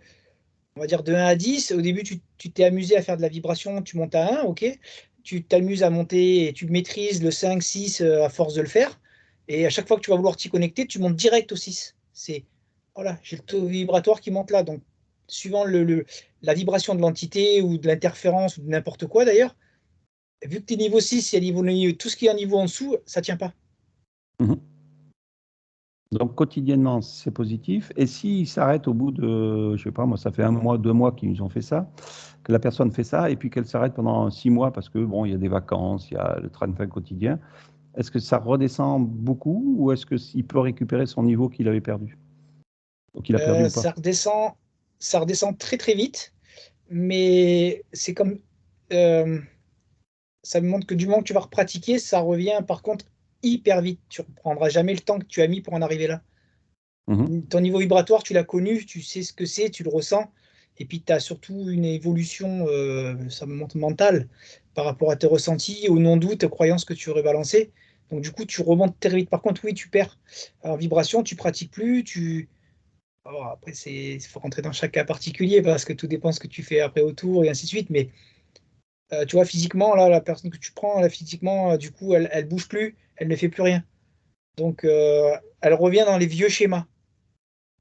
on va dire, de 1 à 10. Au début, tu t'es amusé à faire de la vibration, tu montes à 1, ok. Tu t'amuses à monter et tu maîtrises le 5, 6 à force de le faire. Et à chaque fois que tu vas vouloir t'y connecter, tu montes direct au 6. Voilà, j'ai le taux vibratoire qui monte là. Donc, suivant la vibration de l'entité ou de l'interférence ou de n'importe quoi d'ailleurs, vu que tu es niveau 6, il y a tout ce qui est un niveau en dessous, ça tient pas. mhm. Donc quotidiennement, c'est positif. Et s'il s'arrête au bout de, je sais pas, moi, ça fait 1 mois, 2 mois qu'ils nous ont fait ça, que la personne fait ça, et puis qu'elle s'arrête pendant 6 mois parce que bon, il y a des vacances, il y a le train-train quotidien, est-ce que ça redescend beaucoup ou est-ce qu'il peut récupérer son niveau qu'il avait perdu, ou qu'il a perdu ou pas? Ça redescend très très vite, mais c'est comme euh, ça me montre que du moment que tu vas repratiquer, ça revient par contre hyper vite. Tu ne reprendras jamais le temps que tu as mis pour en arriver là. Mhm, Ton niveau vibratoire, tu l'as connu, tu sais ce que c'est, tu le ressens. Et puis tu as surtout une évolution, ça me montre mentale, par rapport à tes ressentis, aux non-doutes, aux croyances que tu aurais balancées. Donc du coup, tu remontes très vite. Par contre, oui, tu perds en vibration, tu pratiques plus, Alors, après, il faut rentrer dans chaque cas particulier parce que tout dépend de ce que tu fais après autour et ainsi de suite. Mais tu vois, physiquement, là, la personne que tu prends, là, physiquement, du coup, elle bouge plus, elle ne fait plus rien. Donc, elle revient dans les vieux schémas.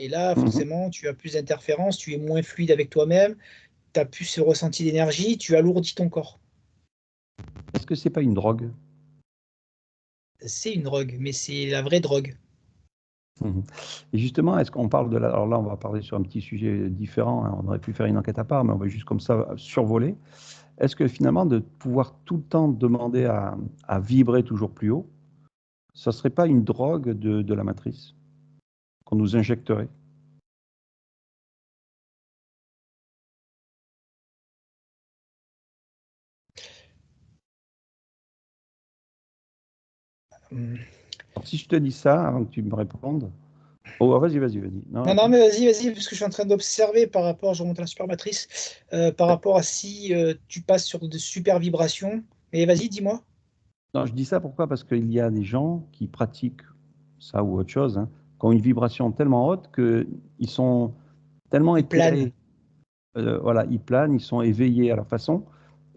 Et là, mhm. forcément, tu as plus d'interférences, tu es moins fluide avec toi-même, tu as plus ce ressenti d'énergie, tu alourdis ton corps. Est-ce que c'est pas une drogue? C'est une drogue, mais c'est la vraie drogue. Mhm. Et justement, est-ce qu'on parle de la... Alors là, on va parler sur un petit sujet différent, hein, on aurait pu faire une enquête à part, mais on va juste comme ça survoler. Est-ce que finalement, de pouvoir tout le temps demander à vibrer toujours plus haut, ça ne serait pas une drogue de la matrice qu'on nous injecterait? Alors, si je te dis ça, avant que tu me répondes... Oh, vas-y. Non, Non, non, vas-y. mais vas-y, parce que je suis en train d'observer par rapport, je remonte à la supermatrice, par rapport à si tu passes sur de super vibrations. Mais vas-y, dis-moi. Non, je dis ça pourquoi? Parce qu'il y a des gens qui pratiquent ça ou autre chose, hein, qui ont une vibration tellement haute qu'ils sont tellement Ils planent. éthérés, voilà, ils planent, ils sont éveillés à leur façon.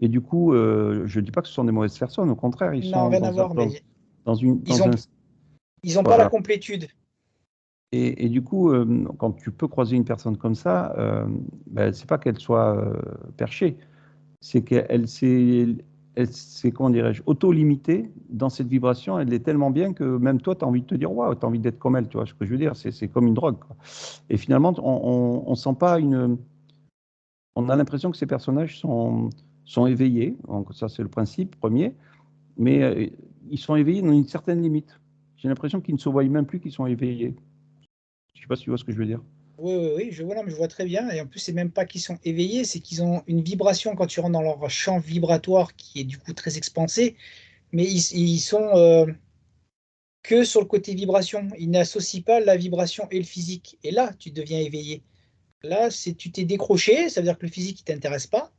Et du coup, je ne dis pas que ce sont des mauvaises personnes, au contraire, ils Non, sont rien à voir, mais ils dans ont, un... ils ont pas la Voilà. complétude. Et du coup, quand tu peux croiser une personne comme ça, ben, c'est pas qu'elle soit perchée, c'est elle s'est, comment dirais-je, auto-limitée dans cette vibration. Elle est tellement bien que même toi, tu as envie de te dire, waouh, tu as envie d'être comme elle, tu vois ce que je veux dire? C'est comme une drogue, quoi. Et finalement, on sent pas on a l'impression que ces personnages sont éveillés. Donc, ça, c'est le principe premier. Mais ils sont éveillés dans une certaine limite. J'ai l'impression qu'ils ne se voient même plus qu'ils sont éveillés. Je sais pas si tu vois ce que je veux dire. Oui, oui, oui, je vois, non, mais je vois très bien. Et en plus, c'est même pas qu'ils sont éveillés, c'est qu'ils ont une vibration quand tu rentres dans leur champ vibratoire qui est du coup très expansé. Mais ils sont que sur le côté vibration. Ils n'associent pas la vibration et le physique. Et là, tu deviens éveillé. Là, c'est tu t'es décroché, ça veut dire que le physique ne t'intéresse pas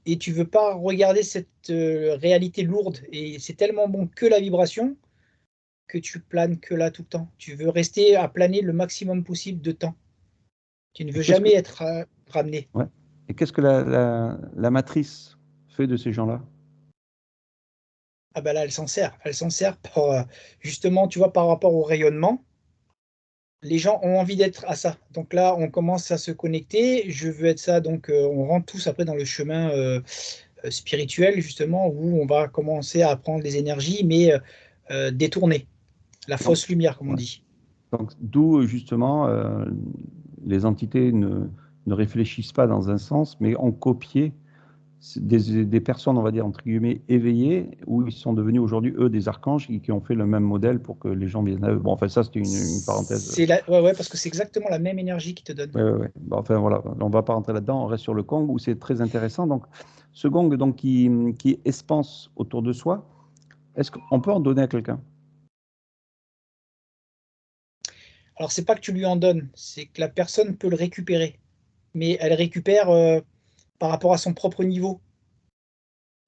et tu veux pas regarder cette réalité lourde. Et c'est tellement bon que la vibration que tu planes que là tout le temps. Tu veux rester à planer le maximum possible de temps. Tu ne Et veux qu'est-ce que, jamais être ramené. ouais. Et qu'est-ce que la matrice fait de ces gens-là? Ah ben là, elle s'en sert. Elle s'en sert pour, justement, tu vois, par rapport au rayonnement. Les gens ont envie d'être à ça. Donc là, on commence à se connecter. Je veux être ça. Donc, on rentre tous après dans le chemin spirituel, justement, où on va commencer à apprendre les énergies, mais détournées. La Donc, fausse lumière, comme on ouais. dit. Donc, d'où justement les entités ne réfléchissent pas dans un sens, mais ont copié des personnes, on va dire, entre guillemets, éveillées, où ils sont devenus aujourd'hui, eux, des archanges qui ont fait le même modèle pour que les gens viennent à eux. Bon, enfin, ça, c'était une parenthèse. Ouais, ouais, parce que c'est exactement la même énergie qui te donne. Ouais, ouais, ouais. Bon, enfin, voilà, on ne va pas rentrer là-dedans, on reste sur le gong, où c'est très intéressant. Donc, ce gong donc, qui expanse autour de soi, est-ce qu'on peut en donner à quelqu'un? Alors, c'est pas que tu lui en donnes, c'est que la personne peut le récupérer. Mais elle récupère par rapport à son propre niveau.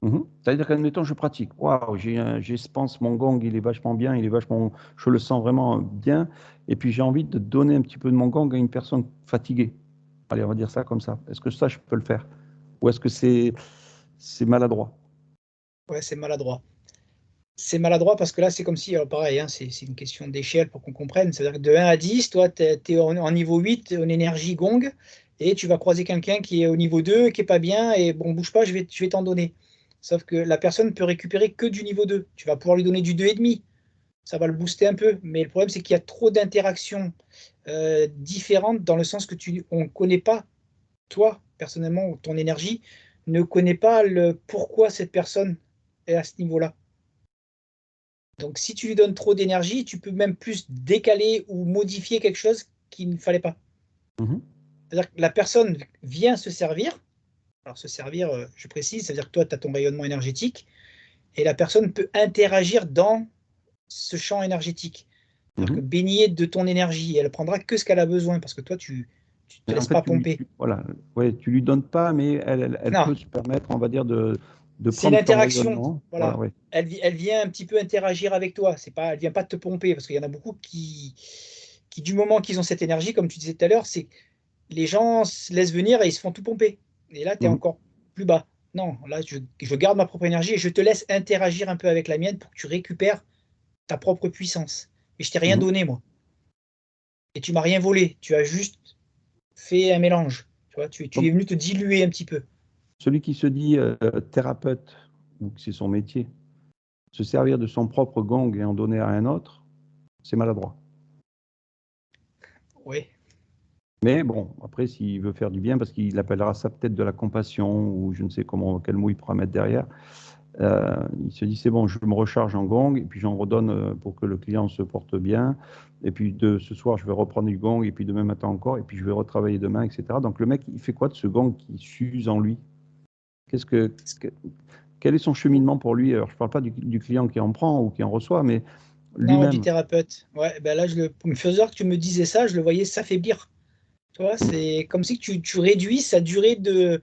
Mhm. C'est-à-dire qu'admettons, je pratique. Waouh, j'expanse mon gong, il est vachement bien, je le sens vraiment bien. Et puis j'ai envie de donner un petit peu de mon gong à une personne fatiguée. Allez, on va dire ça comme ça. Est-ce que ça, je peux le faire? Ou est-ce que c'est maladroit? Ouais, c'est maladroit. C'est maladroit parce que là, c'est comme si, alors pareil, hein, c'est une question d'échelle pour qu'on comprenne. C'est-à-dire que de 1 à 10, toi, tu es en niveau 8 en énergie gong, et tu vas croiser quelqu'un qui est au niveau 2 qui est pas bien, et bon, bouge pas, je vais t'en donner. Sauf que la personne peut récupérer que du niveau 2. Tu vas pouvoir lui donner du 2,5. Ça va le booster un peu. Mais le problème, c'est qu'il y a trop d'interactions différentes dans le sens que on ne connaît pas, toi, personnellement, ou ton énergie, ne connaît pas le pourquoi cette personne est à ce niveau-là. Donc, si tu lui donnes trop d'énergie, tu peux même plus décaler ou modifier quelque chose qu'il ne fallait pas. Mhm. C'est-à-dire que la personne vient se servir. Alors, se servir, je précise, c'est-à-dire que toi, tu as ton rayonnement énergétique et la personne peut interagir dans ce champ énergétique. C'est-à-dire que Mhm. baigner de ton énergie, elle prendra que ce qu'elle a besoin parce que toi, tu ne te Mais en laisses fait, pas pomper. voilà, ouais, tu lui donnes pas, mais elle Non, peut se permettre, on va dire, de c'est une prendre ton interaction. rayonnement. Voilà, Voilà. ouais. Elle vient un petit peu interagir avec toi. C'est pas, elle vient pas te pomper parce qu'il y en a beaucoup du moment qu'ils ont cette énergie, comme tu disais tout à l'heure, c'est les gens se laissent venir et ils se font tout pomper. Et là, tu es Mhm. encore plus bas. Non, là, je garde ma propre énergie et je te laisse interagir un peu avec la mienne pour que tu récupères ta propre puissance. Mais je t'ai rien Mhm. donné, moi. Et tu m'as rien volé. Tu as juste fait un mélange. Tu vois, tu es Donc, venu te diluer un petit peu. celui qui se dit thérapeute, ou que c'est son métier, se servir de son propre gong et en donner à un autre, c'est maladroit. Oui. Mais bon, après, s'il veut faire du bien, parce qu'il appellera ça peut-être de la compassion, ou je ne sais comment, quel mot il pourra mettre derrière, Il se dit, c'est bon, je me recharge en gong, et puis j'en redonne pour que le client se porte bien. Et puis ce soir, je vais reprendre du gong, et puis demain matin encore, et puis je vais retravailler demain, etc. Donc le mec, il fait quoi de ce gong qui s'use en lui? Quel est son cheminement pour lui? Alors, je ne parle pas du client qui en prend ou qui en reçoit, mais Non, du lui-même. thérapeute. Ouais, ben là, me faisait que tu me disais ça, je le voyais s'affaiblir. Tu vois, c'est comme si tu réduis sa durée de.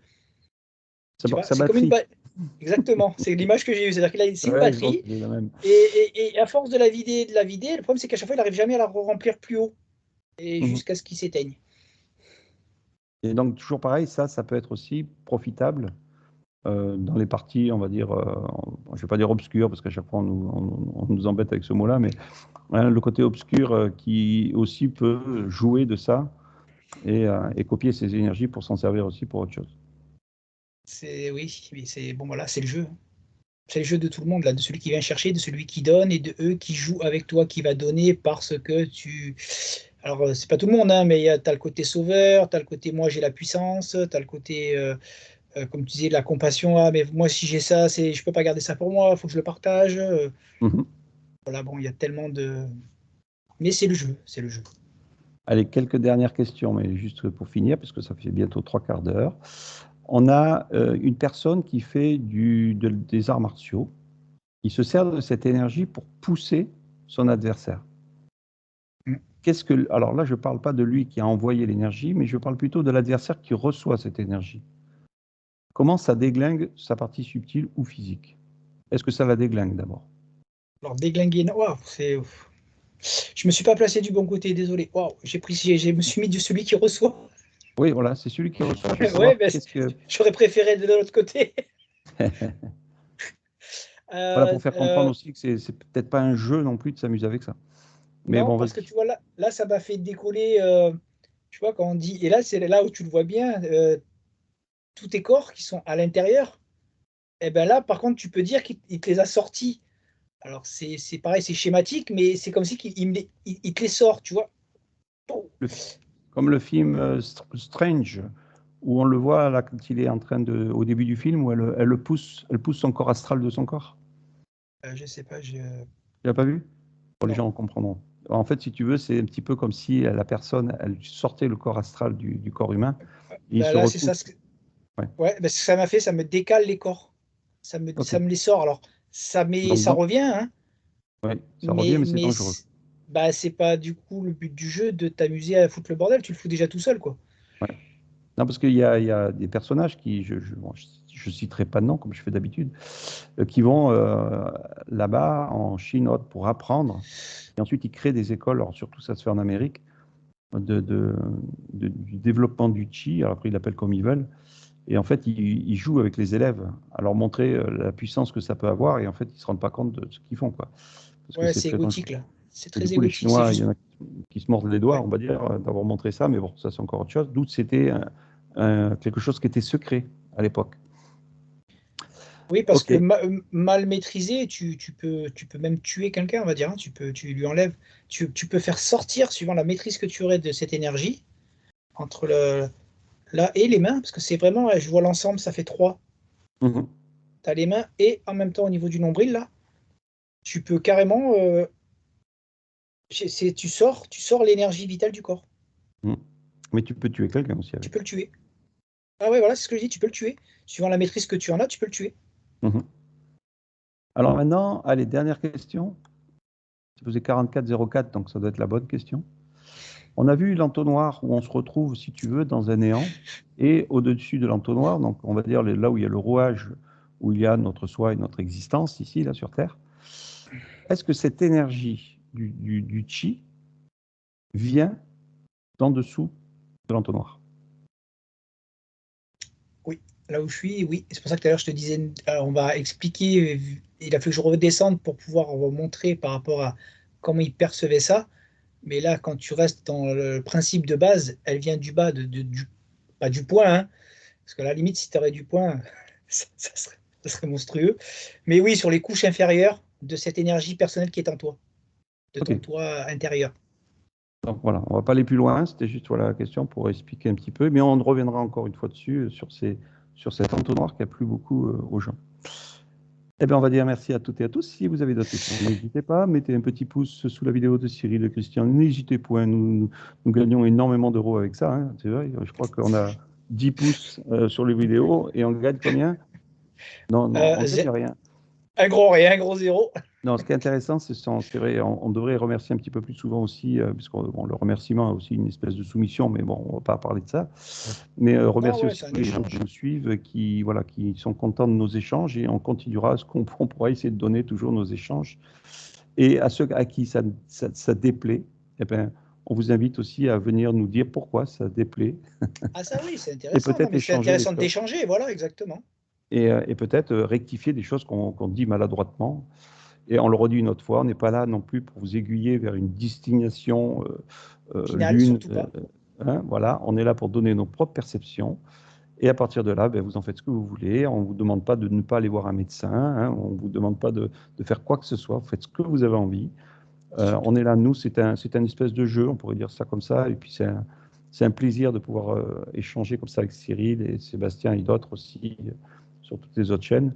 Tu vois, Sa c'est comme une. batterie. Exactement, c'est l'image que j'ai eue. C'est-à-dire qu'il a c'est une Ouais, je pense batterie, que c'est la même. et à force de la vider, le problème, c'est qu'à chaque fois, il n'arrive jamais à la remplir plus haut, et Mhm. jusqu'à ce qu'il s'éteigne. Et donc, toujours pareil, ça peut être aussi profitable dans les parties, on va dire, je ne vais pas dire obscures, parce qu'à chaque fois, on nous embête avec ce mot-là, mais hein, le côté obscur qui aussi peut jouer de ça et copier ses énergies pour s'en servir aussi pour autre chose. Oui, mais c'est bon, voilà, c'est le jeu. C'est le jeu de tout le monde, là, de celui qui vient chercher, de celui qui donne, et de eux qui jouent avec toi, qui va donner parce que tu. Alors, c'est pas tout le monde, hein, mais tu as le côté sauveur, tu as le côté moi j'ai la puissance, tu as le côté, comme tu disais, de la compassion. Ah, mais moi, si j'ai ça, je peux pas garder ça pour moi, il faut que je le partage. Mhm. Voilà, bon, il y a tellement de. Mais c'est le jeu, c'est le jeu. Allez, quelques dernières questions, mais juste pour finir, parce que ça fait bientôt 3 quarts d'heure. On a une personne qui fait des arts martiaux. Il se sert de cette énergie pour pousser son adversaire. Mm. Alors là, je ne parle pas de lui qui a envoyé l'énergie, mais je parle plutôt de l'adversaire qui reçoit cette énergie. Comment ça déglingue sa partie subtile ou physique? Est-ce que ça la déglingue d'abord? Alors, déglinguer, non, waouh, c'est. Je me suis pas placé du bon côté, désolé. Waouh, je me suis mis de celui qui reçoit. Oui, voilà, c'est celui qui reçoit. Je veux Ouais, savoir ben, qu'est-ce que... j'aurais préféré de l'autre côté. Voilà, Euh, pour faire comprendre euh, aussi que c'est peut-être pas un jeu non plus de s'amuser avec ça. Mais non, bon, parce que vas-y. tu vois, là ça m'a fait décoller. Tu vois, quand on dit. Et là, c'est là où tu le vois bien, tous tes corps qui sont à l'intérieur. Et ben là, par contre, tu peux dire qu'il te les a sortis. Alors, c'est pareil, c'est schématique, mais c'est comme si il te les sort, tu vois. Oh. Le- Comme le film Strange, où on le voit là quand il est en train au début du film, où elle pousse son corps astral de son corps. Je sais pas, Tu l'as pas vu? Pour les non. gens comprendront. En fait, si tu veux, c'est un petit peu comme si la personne, elle sortait le corps astral du corps humain et il Ben se là, c'est retrouve. ça. Ouais. Ouais, ben, ce que ça m'a fait, ça me décale les corps. Ok. Ça me les sort. Alors, Donc, ça bon, revient, hein, ouais, ça revient, mais c'est mais dangereux. bah, c'est pas du coup le but du jeu de t'amuser à foutre le bordel. Tu le fous déjà tout seul, quoi. Ouais. Non, parce il y a des personnages qui, bon, je citerai pas de nom comme je fais d'habitude, qui vont là-bas en Chine haute pour apprendre. Et ensuite, ils créent des écoles, alors surtout ça se fait en Amérique, de, de- du développement du chi. Alors après, ils l'appellent comme ils veulent. Et en fait, ils jouent avec les élèves à leur montrer la puissance que ça peut avoir. Et en fait, ils ne se rendent pas compte de ce qu'ils font, quoi. Parce que Ouais, c'est c'est très dangereux. égotique, là. C'est Et du très coup, les égotique. C'est Chinois, il y juste. en a qui se mordent les doigts, Ouais. on va dire, d'avoir montré ça. Mais bon, ça, c'est encore autre chose. D'où c'était quelque chose qui était secret à l'époque. Oui, parce OK. que mal maîtrisé, tu peux même tuer quelqu'un, on va dire, hein. Tu lui enlèves. Tu peux faire sortir, suivant la maîtrise que tu aurais de cette énergie, entre là et les mains, parce que c'est vraiment, ouais, je vois l'ensemble, ça fait trois. Mhm. Tu as les mains et en même temps au niveau du nombril, là, tu peux carrément. Tu sors l'énergie vitale du corps. Mhm. Mais tu peux tuer quelqu'un aussi Tu avec. peux le tuer. Ah ouais, voilà, c'est ce que je dis, tu peux le tuer. Suivant la maîtrise que tu en as, tu peux le tuer. Mhm. Alors maintenant, allez, dernière question. J'ai posé 4404, donc ça doit être la bonne question. On a vu l'entonnoir où on se retrouve, si tu veux, dans un néant, et au-dessus de l'entonnoir, donc on va dire là où il y a le rouage, où il y a notre soi et notre existence, ici, là, sur Terre. Est-ce que cette énergie du chi vient d'en dessous de l'entonnoir? Oui, là où je suis, oui. C'est pour ça que tout à l'heure, je te disais, on va expliquer. Il a fallu que je redescende pour pouvoir montrer par rapport à comment il percevait ça. Mais là, quand tu restes dans le principe de base, elle vient du bas, pas du point, hein, parce que à la limite, si tu aurais du point, ça serait monstrueux. Mais oui, sur les couches inférieures de cette énergie personnelle qui est en toi, de Ok, ton toi intérieur. donc voilà, on ne va pas aller plus loin, c'était juste voilà, la question pour expliquer un petit peu, mais on reviendra encore une fois dessus, sur cet entonnoir qui a plu beaucoup aux gens. Eh bien, on va dire merci à toutes et à tous. Si vous avez d'autres questions, n'hésitez pas, mettez un petit pouce sous la vidéo de Cyril et Christian. N'hésitez point, nous gagnons énormément d'euros avec ça, hein. C'est vrai, je crois qu'on a 10 pouces sur les vidéos et on gagne combien? Non, non, on ne gagne rien. Un gros rien, un gros zéro. Non, ce qui est intéressant, c'est vrai, on devrait remercier un petit peu plus souvent aussi, puisque bon, le remerciement a aussi une espèce de soumission, mais bon, on ne va pas parler de ça. Mais remercier ouais, aussi c'est un tous les gens qui échange. nous suivent, voilà, qui sont contents de nos échanges, et on continuera, on pourra essayer de donner toujours nos échanges. Et à ceux à qui ça déplaît, eh ben, on vous invite aussi à venir nous dire pourquoi ça déplaît, Ah ça oui, c'est et intéressant. Non, peut-être mais c'est échanger les intéressant choses, d'échanger, voilà, exactement. et peut-être rectifier des choses qu'on dit maladroitement. Et on le redit une autre fois, on n'est pas là non plus pour vous aiguiller vers une destination Final, l'une. surtout pas. Hein, voilà, on est là pour donner nos propres perceptions. Et à partir de là, ben, vous en faites ce que vous voulez. On ne vous demande pas de ne pas aller voir un médecin. Hein, on ne vous demande pas de faire quoi que ce soit. Vous faites ce que vous avez envie. On est là, nous, c'est un espèce de jeu, on pourrait dire ça comme ça. Et puis c'est un plaisir de pouvoir échanger comme ça avec Cyril et Sébastien et d'autres aussi sur toutes les autres chaînes.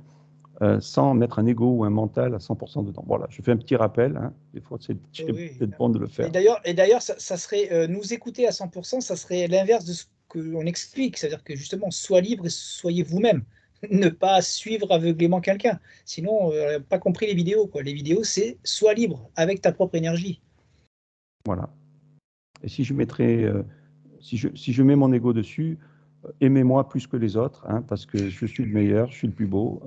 Sans mettre un ego ou un mental à 100% dedans. Voilà, je fais un petit rappel, hein. Des fois, c'est Oui. peut-être bon de le Et faire. d'ailleurs, ça serait nous écouter à 100%, ça serait l'inverse de ce qu'on explique. C'est-à-dire que justement, sois libre et soyez vous-même. Ne pas suivre aveuglément quelqu'un. Sinon, on n'a pas compris les vidéos, quoi. Les vidéos, c'est sois libre avec ta propre énergie. Voilà. Et si je mettrais, si je mets mon ego dessus, aimez-moi plus que les autres, hein, parce que je suis le meilleur, je suis le plus beau.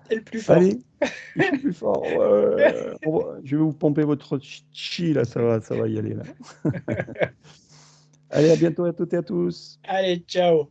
C'est le plus fort. Allez, je suis le plus fort. Ouais. Je vais vous pomper votre chi, là, ça va y aller, là. Allez, à bientôt à toutes et à tous. Allez, ciao.